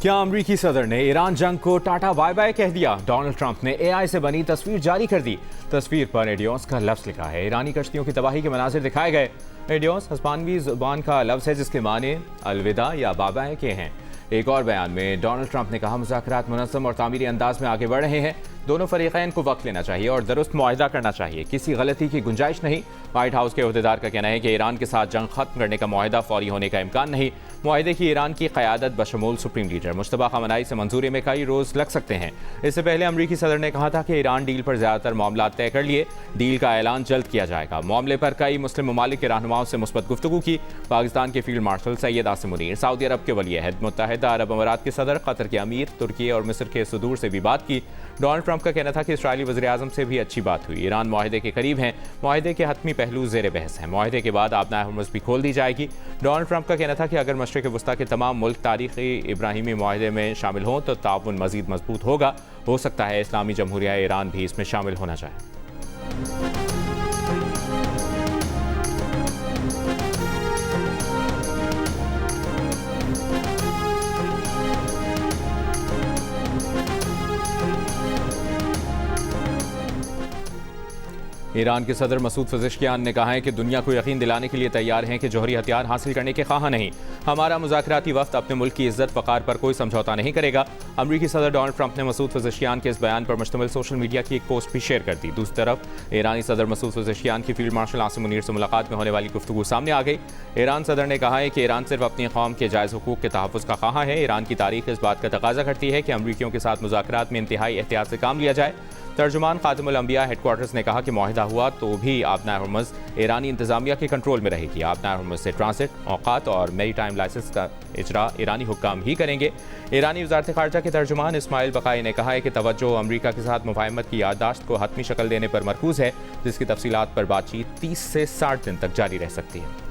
क्या अमरीकी सदर ने ईरान जंग को टाटा बाय बाय कह दिया? डोनाल्ड ट्रंप ने एआई से बनी तस्वीर जारी कर दी। तस्वीर पर एडियोस का लफ्ज लिखा है। ईरानी कश्तियों की तबाही के मनाजिर दिखाए गए। एडियोस हस्पानवी जुबान का लफ्ज है जिसके माने अलविदा या बाय बाय के हैं। एक और बयान में डोनाल्ड ट्रंप ने कहा, मुज़ाकरात मुनज़्ज़म और तामीरी अंदाज में आगे बढ़ रहे हैं। दोनों फरीक़ैन को वक्त लेना चाहिए और दुरुस्त मुआहिदा करना चाहिए। किसी गलती की गुंजाइश नहीं। व्हाइट हाउस के अहदेदार का कहना है कि ईरान के साथ जंग खत्म करने का मुआहिदा फौरी होने का इम्कान नहीं। मुआहिदे की ईरान की क़यादत बशमूल सुप्रीम लीडर मुश्तबा खमनाई से मंजूरी में कई रोज़ लग सकते हैं। इससे पहले अमरीकी सदर ने कहा था कि ईरान डील पर ज़्यादातर मामला तय कर लिए। डील का ऐलान जल्द किया जाएगा। मामले पर कई मुस्लिम ममालिक के रहनुमाओं से मुस्बत गुफ्तगू की। पाकिस्तान के field marshal Syed Asim Munir, Saudi Arab के वली अहद, मुत्तहिदा अरब अमारात के सदर, कतर के अमीर, तुर्की और मिस्र के सदूर से भी बात की। डोनाल्ड ट्रंप का कहना था कि इसराइली वज़ीर-ए-आज़म से भी अच्छी बात हुई। ईरान मुआहिदे के करीब हैं। मुआहिदे के हतमी पहलू ज़ेर बहस हैं। मुआहिदे के बाद आबनाए हुर्मुज़ भी खोल दी जाएगी। डोनाल्ड ट्रंप का कहना था कि अगर मशरिक़ वस्ता के तमाम मुल्क तारीख़ी इब्राहिमी मुआहिदे में शामिल हों तो ताउन मज़ीद मजबूत होगा। हो सकता है इस्लामी जमहूरिया ईरान भी इसमें शामिल होना चाहे। ईरान के सदर मसूद पज़ेश्कियान ने कहा है कि दुनिया को यकीन दिलाने के लिए तैयार हैं कि जौहरी हथियार हासिल करने के ख्वाह नहीं। हमारा मुज़ाकराती वक्त अपने मुल्क की इज्जत वक़ार पर कोई समझौता नहीं करेगा। अमरीकी सदर डोनाल्ड ट्रंप ने मसूद पज़ेश्कियान के इस बयान पर मुश्तमिल सोशल मीडिया की एक पोस्ट भी शेयर कर दी। दूसरी तरफ ईरानी सदर मसूद पज़ेश्कियान की फील्ड मार्शल आसिम मुनीर से मुलाकात में होने वाली गुफ्तगू सामने आ गई। ईरान सदर ने कहा है कि ईरान सिर्फ अपनी कौम के जायज़ हुकूक के तहफ़्फ़ुज़ का ख्वाह है। ईरान की तारीख इस बात का तकाजा करती है कि अमरीकियों के साथ मुज़ाकरात में इंतहाई एहतियात से काम लिया जाए। तर्जुमान खातिमुल अंबिया हेडक्वार्टर्स ने कहा कि मुआहिदा हुआ तो भी आबनाए हुर्मुज़ ईरानी इंतजामिया के कंट्रोल में रहेगी। आबनाए हुर्मुज़ से ट्रांसिट, औकात और मेरी टाइम लाइसेंस का इजरा ईरानी हुक्काम ही करेंगे। ईरानी वज़ारत ख़ारजा के तर्जुमान इस्माइल बक़ाई ने कहा है कि तवज्जो अमरीका के साथ मुफ़ाहमत की याददाश्त को हतमी शक्ल देने पर मरकूज़ है, जिसकी तफसीलात पर बातचीत 30 से 60 दिन तक जारी रह सकती है।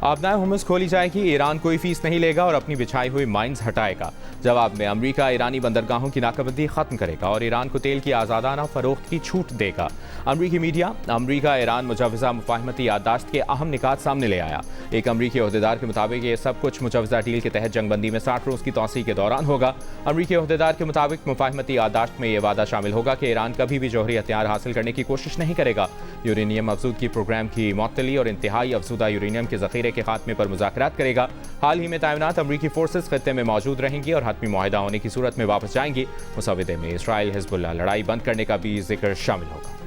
आबनाए हुर्मुज़ खोली जाएगी। ईरान कोई फीस नहीं लेगा और अपनी बिछाई हुई माइंस हटाएगा। जवाब में अमरीका ईरानी बंदरगाहों की नाकाबंदी खत्म करेगा और ईरान को तेल की आज़ादाना फरोख्त की छूट देगा। अमरीकी मीडिया अमरीका ईरान मुजवज़ा मुफ़ाहमती याददाश्त के अहम निकात सामने ले आया। एक अमरीकी अहदेदार के मुताबिक ये सब कुछ मुजवज़ा डील के तहत जंगबंदी में 60 रोज़ की तौसीअ के दौरान होगा। अमरीकी अहदेदार के मुताबिक मुफ़ाहमती याददाश्त में यह वादा शामिल होगा कि ईरान कभी भी जौहरी हथियार हासिल करने की कोशिश नहीं करेगा। यूरेनियम अफजूदगी प्रोग्राम की मुअत्तली और इंतहाई अफजुदा यूरेनियम के ज़ख़ीरे के खात्मे पर मुज़ाकरात करेगा। हाल ही में तैनात अमरीकी फोर्सेस खत्ते में मौजूद रहेंगी और हतमी मुआहिदा होने की सूरत में वापस जाएंगी। मुसव्वदे में इसराइल हिज़्बुल्लाह लड़ाई बंद करने का भी जिक्र शामिल होगा।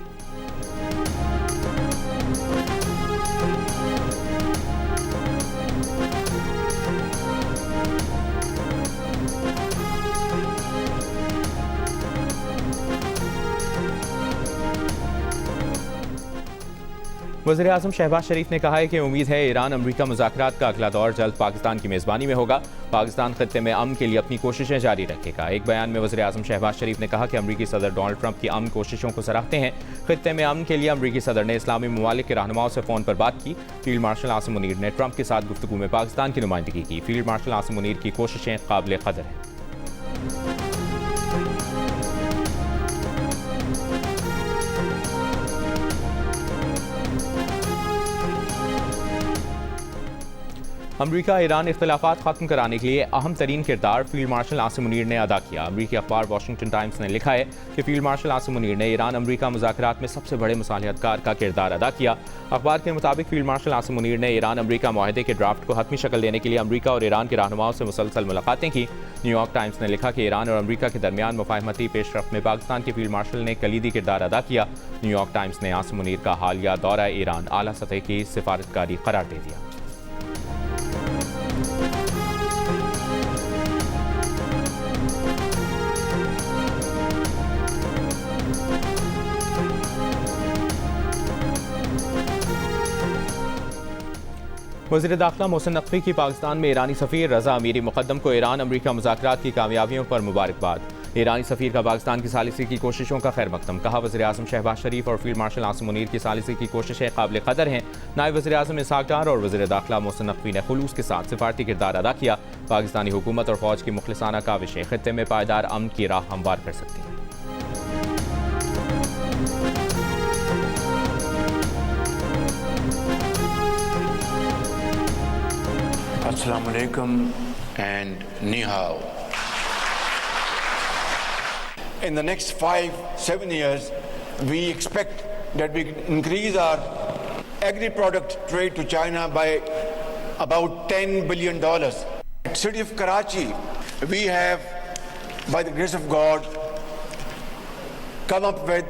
वज़ीर-ए-आज़म शहबाज शरीफ ने कहा है कि उम्मीद है ईरान अमरीका मुज़ाकरात का अगला दौर जल्द पाकिस्तान की मेज़बानी में होगा। पाकिस्तान खत्ते में अमन के लिए अपनी कोशिशें जारी रखेगा। एक बयान में वज़ीर-ए-आज़म शहबाज शरीफ ने कहा कि अमरीकी सदर डोनाल्ड ट्रंप की अमन कोशिशों को सराहते हैं। खत्ते में अमन के लिए अमरीकी सदर ने इस्लामी ममालिक के रहनुमाओं से फ़ोन पर बात की। फील्ड मार्शल आसिम मुनीर ने ट्रंप के साथ गुफ्तगू में पाकिस्तान की नुमाइंदगी की। फील्ड मार्शल आसिम मुनीर की कोशिशें काबिल क़दर हैं। अमरीका ईरान इख्तिलाफात खत्म कराने के लिए अहम तरीन किरदार फील्ड मार्शल आसिम मुनीर ने अदा किया। अमरीकी अखबार वाशिंगटन टाइम्स ने लिखा है कि फील्ड मार्शल आसिम मुनीर ने ईरान अमरीका मुज़ाकरात में सबसे बड़े मुसालिहतकार का किरदार अदा किया। अखबार के मुताबिक फील्ड मार्शल आसिम मुनीर ने ईरान अमरीका मुआहिदे के ड्राफ्ट को हतमी शक्ल देने के लिए अमरीका और ईरान के रहनुमाओं से मुसलसल मुलाकातें की। न्यूयॉर्क टाइम्स ने लिखा कि ईरान और अमरीका के दरमियान मुफ़ाहमती पेशरफ्त में पाकिस्तान के फील्ड मार्शल ने कलीदी किरदार अदा किया। न्यूयॉर्क टाइम्स ने आसिम मुनीर का हालिया दौरा ईरान आला सतह की सिफारतकारी करार दे दिया। वज़ीर दाखिला मोहसिन नकवी की पाकिस्तान में ईरानी सफ़ीर रज़ा अमीरी मुक़द्दम को ईरान अमरीका मुज़ाकरात की कामयाबियों पर मुबारकबाद। ईरानी सफ़ीर का पाकिस्तान की सालिसी की कोशिशों का खैर मक़दम। कहा, वज़ीर-ए-आज़म शहबाज शरीफ और फील्ड मार्शल आसिम मुनीर की सालिसी की कोशिशें काबिल क़दर हैं। नायब वज़ीर-ए-आज़म इसहाक़ डार और वज़ीर दाखिला मोहसिन नकवी ने खुलूस के साथ सिफारती किरदार अदा किया। पाकिस्तानी हुकूमत और फ़ौज की मुखलिसाना काविशें खित्ते में पायदार अमन की राह हमवार कर सकती हैं। Assalamu alaikum and ni hao. In the next 5-7 years, we expect that we increase our agri-product trade to China by about $10 billion. At city of Karachi, we have, by the grace of God, come up with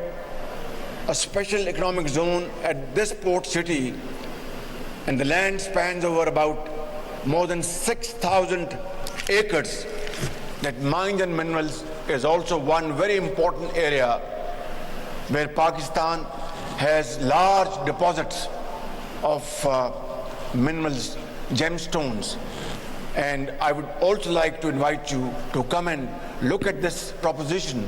a special economic zone at this port city, and the land spans over about more than 6,000 acres. That mines and minerals is also one very important area where Pakistan has large deposits of minerals, gemstones. And I would also like to invite you to come and look at this proposition.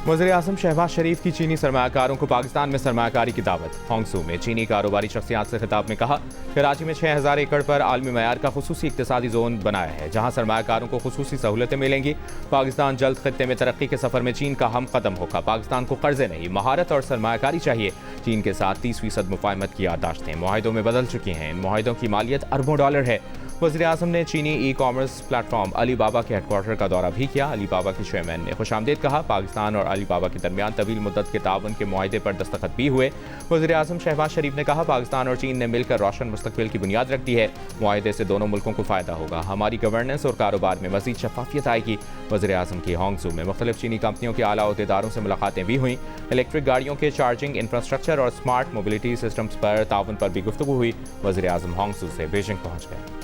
वज़ीर-ए-आज़म शहबाज शरीफ की चीनी सरमायाकारों को पाकिस्तान में सरमायाकारी की दावत। होंगसू में चीनी कारोबारी शख्सियात से खिताब में कहा, कराची में 6,000 एकड़ पर आलमी मयार का खुसूसी इक्तिसादी जोन बनाया है, जहां सरमायाकारों को खुसूसी सहूलतें मिलेंगी। पाकिस्तान जल्द खित्ते में तरक्की के सफर में चीन का हम कदम होगा। पाकिस्तान को कर्जे नहीं, महारत और सरमायाकारी चाहिए। चीन के साथ 30% मुफाहमत की याददाश्तें मुआहिदों में बदल चुकी हैं। इन मुआहिदों की मालियत अरबों डॉलर है। वज़ीर-ए-आज़म ने चीनी ई कॉमर्स प्लेटफॉर्म अलीबाबा के हेडक्वार्टर का दौरा भी किया। अलीबाबा के चेयरमैन ने खुशामदीद कहा। पाकिस्तान और अलीबाबा के दरमियान तवील मुद्दत के ताउन के मुआहिदे पर दस्तखत भी हुए। वज़ीर-ए-आज़म शहबाज शरीफ ने कहा, पाकिस्तान और चीन ने मिलकर रोशन मुस्तकबिल की बुनियाद रख दी है। मुआहिदे से दोनों मुल्कों को फ़ायदा होगा। हमारी गवर्नेंस और कारोबार में मज़ीद शफाफियत आएगी। वज़ीर-ए-आज़म की होंगसू में मुख्तलिफ चीनी कंपनियों के आला अहदेदारों से मुलाकातें भी हुई। इलेक्ट्रिक गाड़ियों के चार्जिंग इंफ्रास्ट्रक्चर और स्मार्ट मोबिलिटी सिस्टम्स पर ताउन पर भी गुफ्तगू हुई। वज़ीर-ए-आज़म होंगसू से बीजिंग पहुँच गए।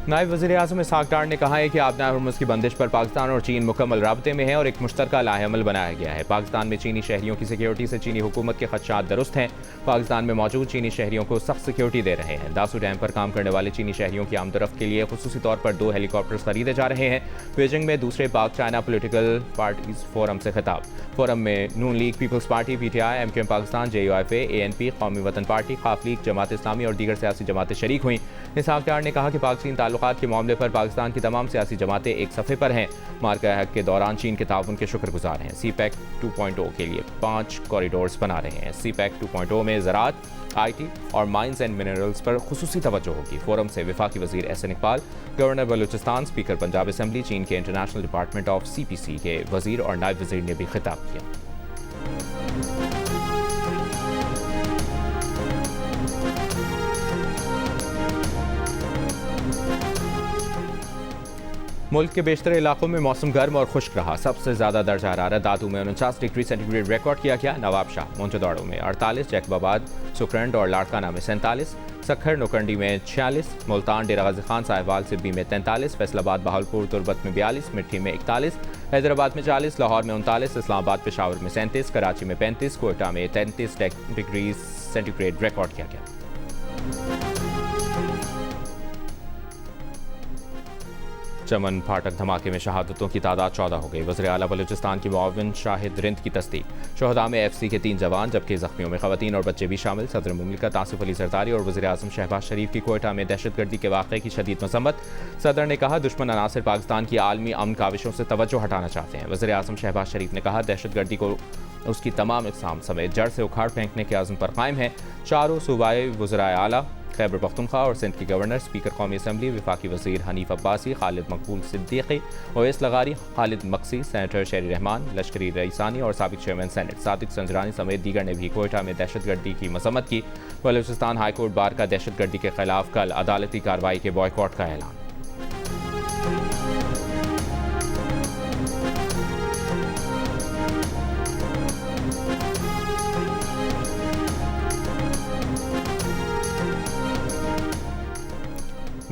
नायब वज़ीर-ए-आज़म इसहाक डार ने कहा है कि आबनाए हुर्मुज़ की बंदिश पर पाकिस्तान और चीन मुकम्मल राब्ते में है और एक मुश्तरका लाहेअमल बनाया गया है। पाकिस्तान में चीनी शहरियों की सिक्योरिटी से चीनी हुकूमत के खदशात दुरुस्त हैं। पाकिस्तान में मौजूद चीनी शहरियों को सख्त सिक्योरिटी दे रहे हैं। दासू डैम पर काम करने वाले चीनी शहरियों की आमदरफ्त के लिए खुसूसी तौर पर 2 हेलीकॉप्टर्स खरीदे जा रहे हैं। बीजिंग में दूसरे पाक चाइना पोलिटिकल पार्टीज फोरम से खिताब। फोरम में Noon League, People's Party, PTI, MQM Pakistan, JUIF, ANP, कौमी वतन पार्टी, खाफ लीग, जमात इस्लामी और दीगर सियासी जमातें शरीक हुई। इसहाक डार ने कहा कि पाक चीन ताल्लुकात के मामले पर पाकिस्तान की तमाम सियासी जमातें एक सफ़े पर हैं। मार्का हक के दौरान चीन के ताउन के शुक्रगुजार हैं। CPEC 2.0 के लिए 5 कॉरिडोर्स बना रहे हैं। CPEC 2.0 में ज़राअत, IT और माइंस एंड मिनरल्स पर खुसूसी तवज्जो होगी। फोरम से वफाकी वज़ीर Ahsan Iqbal, governor Balochistan, speaker Punjab assembly, चीन के इंटरनेशनल डिपार्टमेंट ऑफ CPC के वज़ीर और नायब वज़ीर ने भी खिताब किया। मुल्क के बेशतर इलाकों में मौसम गर्म और खुश्क रहा। सबसे ज़्यादा दर्जा हरारत दादू में 49 डिग्री सेंटीग्रेड रिकॉर्ड किया गया। नवाबशाह, मोंचोदाड़ो में 48, जैकबाबाद, सुकरंड और लाड़काना में 47, सखर नोकंडी में 46, मुल्तान, डेरा गाजी खान, साहिवाल, सिब्बी में 43, फैसलाबाद, बहावलपुर, तुरबत में 42, मिट्टी में 41, हैदराबाद में 40, लाहौर में 39, इस्लामाबाद, पेशावर में 37, कराची में 35, कोयटा में 33 डिग्री सेंटीग्रेड रिकॉर्ड किया गया। चमन फाटक धमाके में शहादतों की तादाद 14 हो गई। वज़ीर आला बलूचिस्तान की मुआविन शाहिद रिंद की तस्दीक। शहदा में FC के 3 जवान, जबकि जख्मियों में खवातीन और बच्चे भी शामिल। सदर मुमलिकत आसिफ अली जरदारी और वज़ीर-ए-आज़म शहबाज शरीफ की कोयटा में दहशतगर्दी के वाक़े की शदीद मसम्मत। सदर ने कहा, दुश्मन अनासिर पाकिस्तान की आलमी अमन काविशों से तवज्जो हटाना चाहते हैं। वज़ीर-ए-आज़म शहबाज शरीफ ने कहा, दहशतगर्दी को उसकी तमाम इक़साम समेत जड़ से उखाड़ फेंकने के आज़म पर कायम है। चारों सूबाई वज़राए आला, खैबर पख्तूनख्वा और सिंध की गवर्नर, स्पीकर कौमी असम्बली, वफाकी वज़ीर हनीफ अब्बासी, खालिद मकबूल सिद्दीकी, ओवैस लगारी, खालिद मक्सी, सेनेटर शेरी रहमान, लश्करी रईसानी और साबिक चेयरमैन सेनेट सादिक संजरानी समेत दीगर ने भी कोयटा में दहशतगर्दी की मसम्मत की। बलूचिस्तान हाईकोर्ट बार का दहशतगर्दी के खिलाफ कल अदालती कार्रवाई के बॉयकॉट का ऐलान।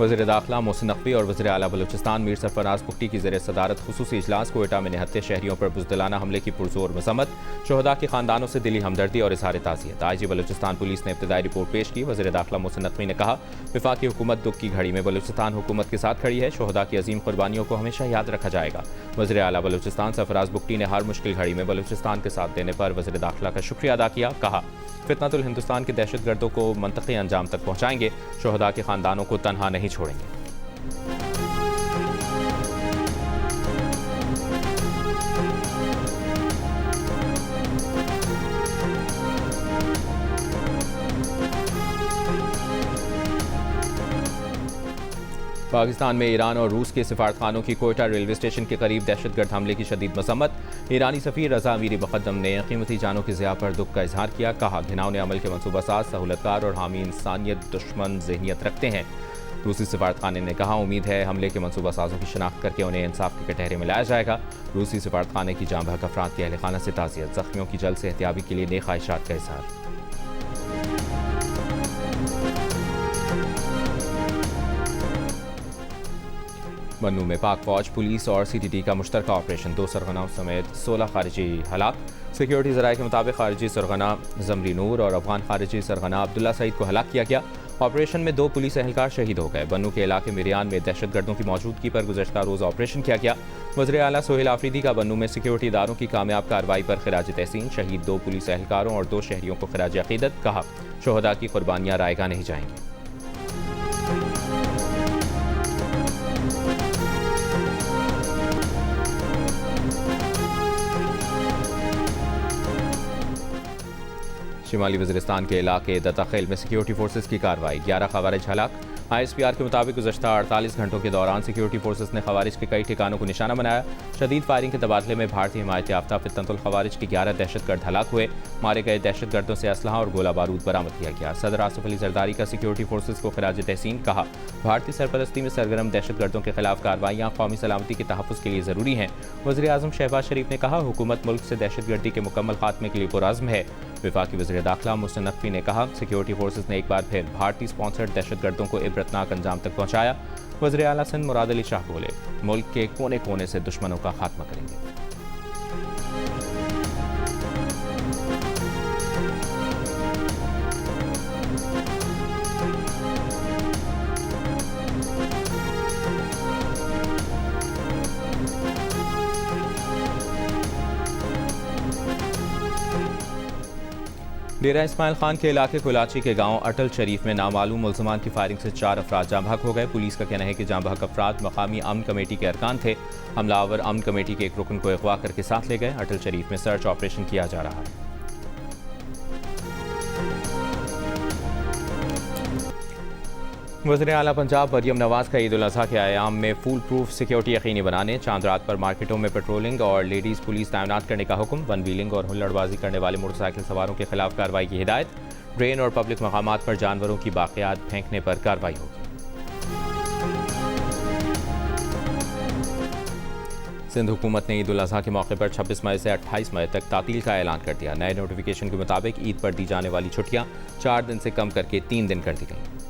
वज़ीर दाखिला मोहसिन नकवी और वज़ीर आला बलूचिस्तान मीर सरफराज बुगटी की ज़ेर सदारत खुसूसी इजलास कोयटा में निहत्ते शहरियों पर बुज़दिलाना हमले की पुरजोर मज़म्मत। शोहदा के खानदानों से दिली हमदर्दी और इज़हार ताज़ियत। IG बलूचिस्तान पुलिस ने इब्तदाई रिपोर्ट पेश की। वज़ीर दाखिला मोहसिन नकवी ने कहा, वफाकी हुकूमत दुख की घड़ी में बलूचिस्तान हुकूमत के साथ खड़ी है। शोहदा की अजीम कुर्बानियों को हमेशा याद रखा जाएगा। वज़ीर आला बलूचिस्तान सरफराज बुगटी ने हर मुश्किल घड़ी में बलूचिस्तान के साथ देने पर वज़ीर दाखिला का शुक्रिया अदा किया। कहा, फितनतुल हिंदुस्तान के दहशतगर्दों को मंतकी अंजाम तक पहुँचाएंगे। शोहदा के खानदानों को तनहा नहीं छोड़ेंगे। पाकिस्तान में ईरान और रूस के सिफारतखानों की कोयटा रेलवे स्टेशन के करीब दहशतगर्द हमले की शदीद मसम्मत। ईरानी सफ़ीर रज़ा अमीरी मुक़द्दम ने कीमती जानों की ज़िया पर दुख का इजहार किया। कहा, घिनौने अमल के मनसूबासाज सहूलतकार और हामी इंसानियत दुश्मन ज़हनियत रखते हैं। रूसी सिफारतखाने ने कहा, उम्मीद है हमले के मनसूबासाजों की शनाख्त करके उन्हें इंसाफ के कटहरे में लाया जाएगा। रूसी सिफारतखाने की जाँ बहक अफराद के अहल खाना से ताज़ियत। ज़ख्मियों की जल्द सेहतियाबी के लिए नेक ख्वाहिशात का इजहार। बन्नू में पाक फौज, पुलिस और CTT का मुश्तरका ऑपरेशन। 2 सरगनाओं समेत 16 खारिजी हलाक। सिक्योरिटी ज़राए के मुताबिक खारिजी सरगना जमरी नूर और अफगान खारिजी सरगना अब्दुल्ला सईद को हलाक किया गया। ऑपरेशन में 2 पुलिस एहलकार शहीद हो गए। बन्नू के इलाके मिरियान में दहशतगर्दों की मौजूदगी पर गुज़श्ता रोज़ ऑपरेशन किया गया। वज़ीर आला सोहेल आफरीदी का बन्नू में सिक्योरिटी इदारों की कामयाब कार्रवाई पर खिराज तहसीन। शहीद 2 पुलिस एहलकारों और 2 शहरियों को खिराज अकीदत। कहा, शोहदा की कुर्बानियाँ रायगा नहीं जाएंगी। शिमाली वज़ीरिस्तान के इलाके दत्ताखेल में सिक्योरिटी फोर्सेस की कार्रवाई। 11 खवारिज हलाक। ISPR के मुताबिक गुज़श्ता 48 घंटों के दौरान सिक्योरिटी फोर्सेस ने खवारिज के कई ठिकानों को निशाना बनाया। शदीद फायरिंग के तबादले में भारतीय हिमायत याफ्ता फितनतुल खवारिज के 11 दहशतगर्द हलाक हुए। मारे गए दहशतगर्दों से असलहा और गोला बारूद बरामद किया गया। सदर आसिफ अली जरदारी का सिक्योरिटी फोर्सेस को खिराज तहसीन। कहा, भारतीय सरपरस्ती में सरगर्म दहशतगर्दों के खिलाफ कार्रवाइयाँ कौमी सलामती के तहफ़्फ़ुज़ के लिए ज़रूरी हैं। वज़ीर आज़म शहबाज शरीफ ने कहा, हुकूमत मुल्क से दहशतगर्दी के मुकम्मल खात्मे के लिए पुरअज़्म है। वफाकी वज़ीर दाखिला मोहसिन नकवी ने कहा, सिक्योरिटी फोर्सेस ने एक बार फिर भारतीय स्पॉन्सर्ड दहशतगर्दों को इबरतनाक अंजाम तक पहुँचाया। वज़ीर आला सिंध मुराद अली शाह बोले, मुल्क के कोने कोने से दुश्मनों का खात्मा करेंगे। डेरा इस्माइल खान के इलाके कुलाची के गांव अटल शरीफ में नामालूम मुल्ज़मान की फायरिंग से 4 अफराद जाँ बहक हो गए। पुलिस का कहना है कि जाँ बहक अफराद मकामी अमन कमेटी के अरकान थे। हमलावर अमन कमेटी के एक रुकन को अगवा करके साथ ले गए। अटल शरीफ में सर्च ऑपरेशन किया जा रहा है। वज़ीर आला पंजाब मरियम नवाज का ईद उल अज़हा के आयाम में फूल प्रूफ सिक्योरिटी यकीनी बनाने, चांद रात पर मार्केटों में पेट्रोलिंग और लेडीज़ पुलिस तैनात करने का हुक्म। वन व्हीलिंग और हुल्लड़बाजी करने वाले मोटरसाइकिल सवारों के खिलाफ कार्रवाई की हिदायत। ड्रेन और पब्लिक मकामात पर जानवरों की बाक़ियात फेंकने पर कार्रवाई होगी। सिंध हुकूमत ने ईद उल अज़हा के मौके पर 26 मई से 28 मई तक तातील का ऐलान कर दिया। नए नोटिफिकेशन के मुताबिक ईद पर दी जाने वाली छुट्टियाँ 4 दिन से कम करके 3 दिन कर दी गई।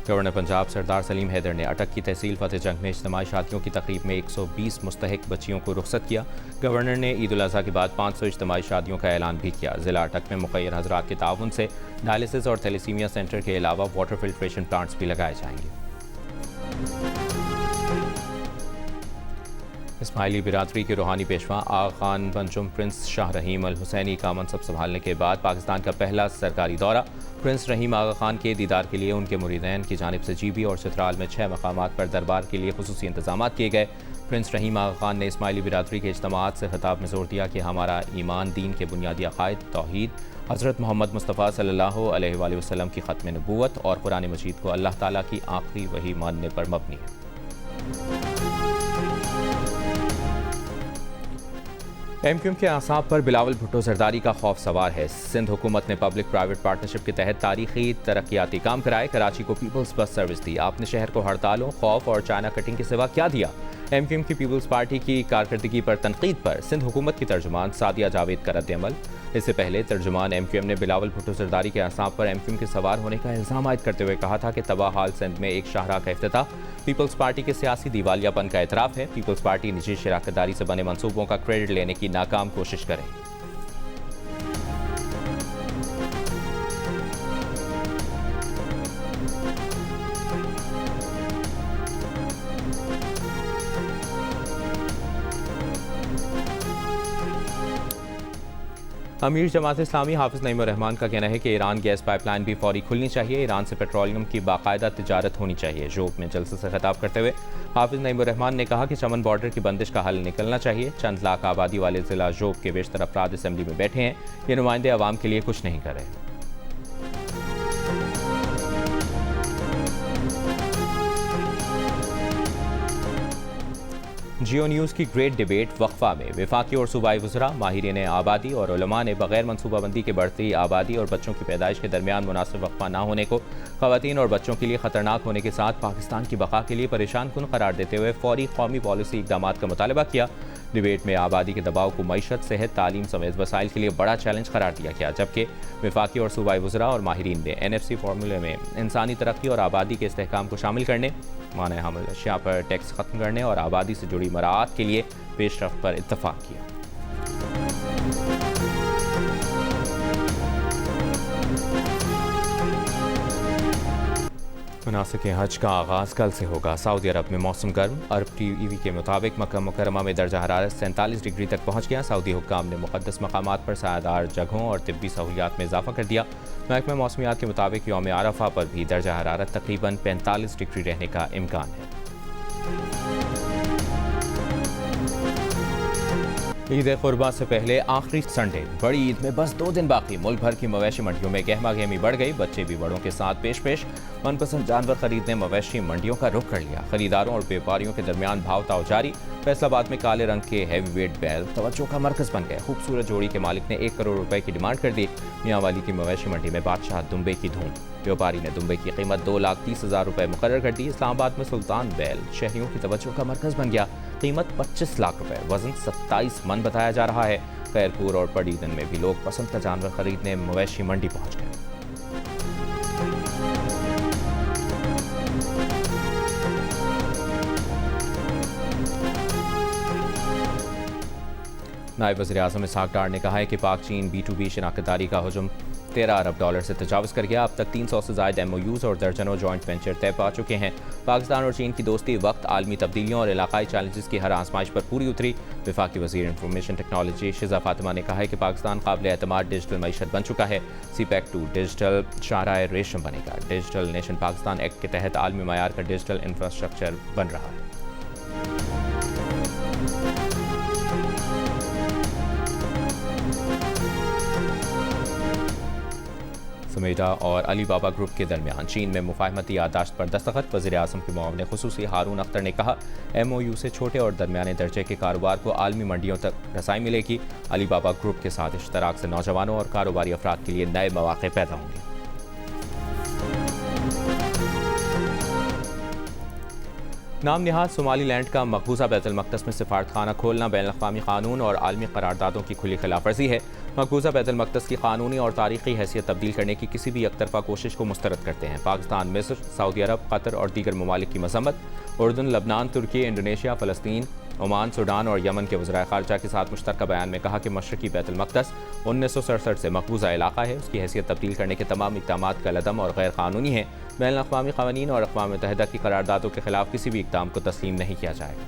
गवर्नर पंजाब सरदार सलीम हैदर ने अटक की तहसील फतेह जंग में इज्तिमाई शादियों की तकरीब में 120 मुस्तहिक बच्चियों को रुख्सत किया। गवर्नर ने ईद उल अज़हा के बाद 500 इज्तिमाई शादियों का ऐलान भी किया। ज़िला अटक में मुक़य्यर हज़रात के ताउन से डायलिसिस और थैलेसीमिया सेंटर के अलावा वाटर फिल्ट्रेशन प्लांट्स भी लगाए जाएंगे। इस्माइली बिरादरी के रूहानी पेशवा आगा खान पंजुम प्रिंस शाह रहीम अल हुसैनी का मनसब संभालने के बाद पाकिस्तान का पहला सरकारी दौरा। प्रिंस रहीम आगा खान के दीदार के लिए उनके मुरीदैन की जानिब से GB और चित्राल में 6 मकामात पर दरबार के लिए खुसूसी इंतजाम किए गए। प्रिंस रहीम आगा खान ने इस्माइली बिरादरी के इज्तिमाअत से खिताब में जोर दिया कि हमारा ईमान दीन के बुनियादी अकायद तौहीद, हज़रत मोहम्मद मुस्तफ़ा सल्लल्लाहु अलैहि वसल्लम की ख़त्म नबूवत और कुरान मजीद को अल्लाह ताला की आखिरी वही मानने पर मबनी है। MQM के आसाब पर बिलावल भुट्टो जरदारी का खौफ सवार है। सिंध हुकूमत ने पब्लिक प्राइवेट पार्टनरशिप के तहत तारीखी तरक्याती काम कराए। कराची को पीपल्स बस सर्विस दी। आपने शहर को हड़तालों, खौफ और चाइना कटिंग के सिवा क्या दिया? MQM की पीपल्स पार्टी की कारकर्दगी पर तनकीद पर सिंध हुकूमत की तर्जुमान सादिया जावेद का रद्द-ए-अमल। इससे पहले तर्जुमान MQM ने बिलावल भुट्टो जरदारी के असाब पर MQM के सवार होने का इल्ज़ाम आयद करते हुए कहा था कि तबाह हाल सिंध में एक शाहराह का इफ्तिताह पीपल्स पार्टी के सियासी दिवालियापन का एतराफ़ है। पीपल्स पार्टी निजी शराकतदारी से बने मंसूबों का क्रेडिट लेने की नाकाम कोशिश करे। अमीर जमात इस्लामी हाफिज नईमुर रहमान का कहना है कि ईरान गैस पाइपलाइन भी फौरी खुलनी चाहिए। ईरान से पेट्रोलियम की बाकायदा तिजारत होनी चाहिए। जोब में जलसे से खिताब करते हुए हाफिज नईमुर रहमान ने कहा कि चमन बॉर्डर की बंदिश का हल निकलना चाहिए। चंद लाख आबादी वाले जिला जोब के बेशतर अफराद असम्बली में बैठे हैं। ये नुमाइंदे अवाम के लिए कुछ नहीं कर रहे। जियो न्यूज़ की ग्रेट डिबेट वक्फा में वफाकी और सूबाई वज़रा, माहिरीन आबादी और उलमा ने बगैर मनसूबाबंदी के बढ़ती आबादी और बच्चों की पैदाइश के दरमियान मुनासिब वक्फा न होने को ख़वातीन और बच्चों के लिए ख़तरनाक होने के साथ पाकिस्तान की बका के लिए परेशान कुन करार देते हुए फौरी कौमी पॉलिसी इक़दामात का मुतालबा किया। डिबेट में आबादी के दबाव को मईशत, सेहत, तालीम समेत वसाइल के लिए बड़ा चैलेंज करार दिया गया, जबकि वफाकी और सूबाई वज़रा और माहिरीन ने NFC फार्मूले में इंसानी तरक्की और आबादी के इस्तेहकाम को शामिल करने, माने हमल अशिया पर टैक्स ख़त्म करने और आबादी से जुड़ी मराआत के लिए पेशरफ्त पर इत्तफाक किया। मनासिक हज का आगाज़ कल से होगा। सऊदी अरब में मौसम गर्म। अरब TV के मुताबिक मक्का मुकर्रमा में दर्जा हरारत 47 डिग्री तक पहुँच गया। सऊदी हुक्काम ने मुक़द्दस मकामात पर सायादार जगहों और तिब्बी सहूलियात में इजाफा कर दिया। महकमा मौसमियात के मुताबिक यौम आरफा पर भी दर्जा हरारत तकरीबन 45 डिग्री रहने का इम्कान है। ईद कुर्बा से पहले आखिरी संडे, बड़ी ईद में बस 2 दिन बाकी। मुल्क भर की मवेशी मंडियों में गहमा गहमी बढ़ गई। बच्चे भी बड़ों के साथ पेश पेश मनपसंद जानवर खरीदने मवेशी मंडियों का रुख कर लिया। खरीदारों और व्यापारियों के दरमियान भाव ताव जारी। फैसलाबाद में काले रंग के हैवी वेट बैल तवज्जो का मरकज बन गए। खूबसूरत जोड़ी के मालिक ने 1 करोड़ रुपए की डिमांड कर दी। मियांवाली की मवेशी मंडी में बादशाह दुम्बे की धूम। व्यापारी ने दुम्बे की कीमत 2,30,000 रुपए मुकर्रर कर दी। इस्लामाबाद में सुल्तान बैल शहरियों की तवज्जो का मरकज बन गया। कीमत 25 लाख रुपए, वजन 27 मन बताया जा रहा है। खैरपुर और पड़ीदन में भी लोग पसंद का जानवर खरीदने मवेशी मंडी पहुंच गए। नायब वज़ीर-ए-आज़म इसहाक डार ने कहा है कि पाक चीन B2B शनाख्तदारी का हुजूम $13 अरब से तजावज़ कर गया। अब तक 300 से ज़ायद MOUs और दर्जनों जॉइंट वेंचर तय पा चुके हैं। पाकिस्तान और चीन की दोस्ती वक्त, आलमी तब्दीलियों और इलाकाई चैलेंजेस की हर आजमाइश पर पूरी उतरी। वफाकी वज़ीर इंफॉर्मेशन टेक्नोलॉजी शिज़ा फातिमा ने कहा है कि पाकिस्तान काबिल एतमाद डिजिटल मईशत बन चुका है। CPEC 2 डिजिटल शाहराह रेशम बनेगा। डिजिटल नेशन पाकिस्तान एक्ट के तहत आलमी मयार का डिजिटल इंफ्रास्ट्रक्चर बन रहा है। समेटा और अली बाबा ग्रुप के दरमियान चीन में मुफाहमती याददाश्त पर दस्तखत। वज़ीर-ए-आज़म के मुआविन खुसूसी हारून अख्तर ने कहा, MOU से छोटे और दरमियाने दर्जे के कारोबार को आलमी मंडियों तक रसाई मिलेगी। अली बाबा ग्रुप के साथ इश्तराक से नौजवानों और कारोबारी अफराद के लिए नए मौके पैदा होंगे। नाम निहाद सोमालीलैंड का मकबूजा बैतुल मक़दस में सिफारतखाना खोलना बैनुल-अक़वामी कानून और आलमी करारदादों की खुली खिलाफवर्जी है। मकबूजा बैतुल मक़दस की कानूनी और तारीखी हैसियत तब्दील करने की किसी भी एकतरफा कोशिश को मुस्तरद करते हैं। पाकिस्तान, मिस्र, सऊदी अरब, कतर और दीगर ममालिक की मजम्मत। उर्दन, लबनान, तुर्की, इंडोनेशिया, फ़लस्तीन, ओमान, सूडान और यमन के वज़राए ख़ारजा के साथ मुश्तरका बयान में कहा कि मशरक़ी बैतुल मक़दस 1967 से मकबूजा इलाका है। उसकी हैसियत तब्दील करने के तमाम इक़दामात कलअदम और गैर कानूनी हैं। बैनुल-अक़वामी क़वानीन और अक़वाम मुत्तहिदा की करारदादों के खिलाफ किसी भी इक़दाम को तस्लीम नहीं किया जाएगा।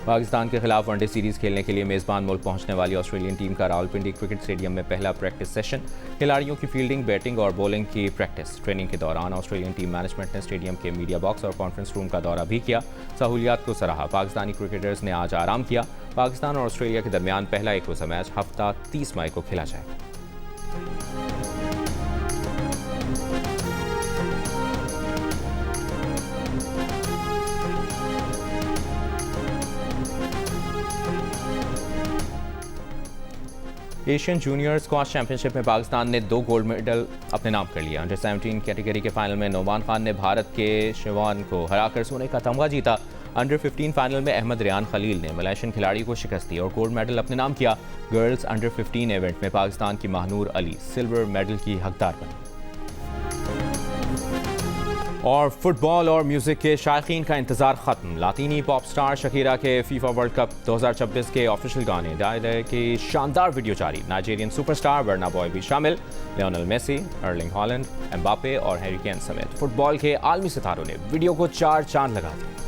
पाकिस्तान के खिलाफ वनडे सीरीज़ खेलने के लिए मेज़बान मुल्क पहुंचने वाली ऑस्ट्रेलियन टीम का रावलपिंडी क्रिकेट स्टेडियम में पहला प्रैक्टिस सेशन। खिलाड़ियों की फील्डिंग, बैटिंग और बॉलिंग की प्रैक्टिस। ट्रेनिंग के दौरान ऑस्ट्रेलियन टीम मैनेजमेंट ने स्टेडियम के मीडिया बॉक्स और कॉन्फ्रेंस रूम का दौरा भी किया। सहूलियात को सराहा। पाकिस्तानी क्रिकेटर्स ने आज आराम किया। पाकिस्तान और ऑस्ट्रेलिया के दरमियान पहला एक रोज़ा मैच हफ्ता 30 मई को खेला जाएगा। एशियन जूनियर स्क्वाश चैंपियनशिप में पाकिस्तान ने 2 गोल्ड मेडल अपने नाम कर लिया। अंडर 17 कैटेगरी के फाइनल में नोमान खान ने भारत के शिवान को हराकर सोने का तमगा जीता। अंडर 15 फाइनल में अहमद रियान खलील ने मलेशियन खिलाड़ी को शिकस्त दी और गोल्ड मेडल अपने नाम किया। गर्ल्स अंडर 15 इवेंट में पाकिस्तान की महानूर अली सिल्वर मेडल की हकदार बनी। और फुटबॉल और म्यूजिक के शायकीन का इंतजार खत्म। लातीनी पॉप स्टार शकीरा के फीफा वर्ल्ड कप 2026 के ऑफिशियल गाने डायरे की शानदार वीडियो जारी। नाइजीरियन सुपरस्टार बर्ना बॉय भी शामिल। Lionel Messi, Erling Haaland, Mbappe और हैरी केन समेत फुटबॉल के आलमी सितारों ने वीडियो को 4 चांद लगा दिए।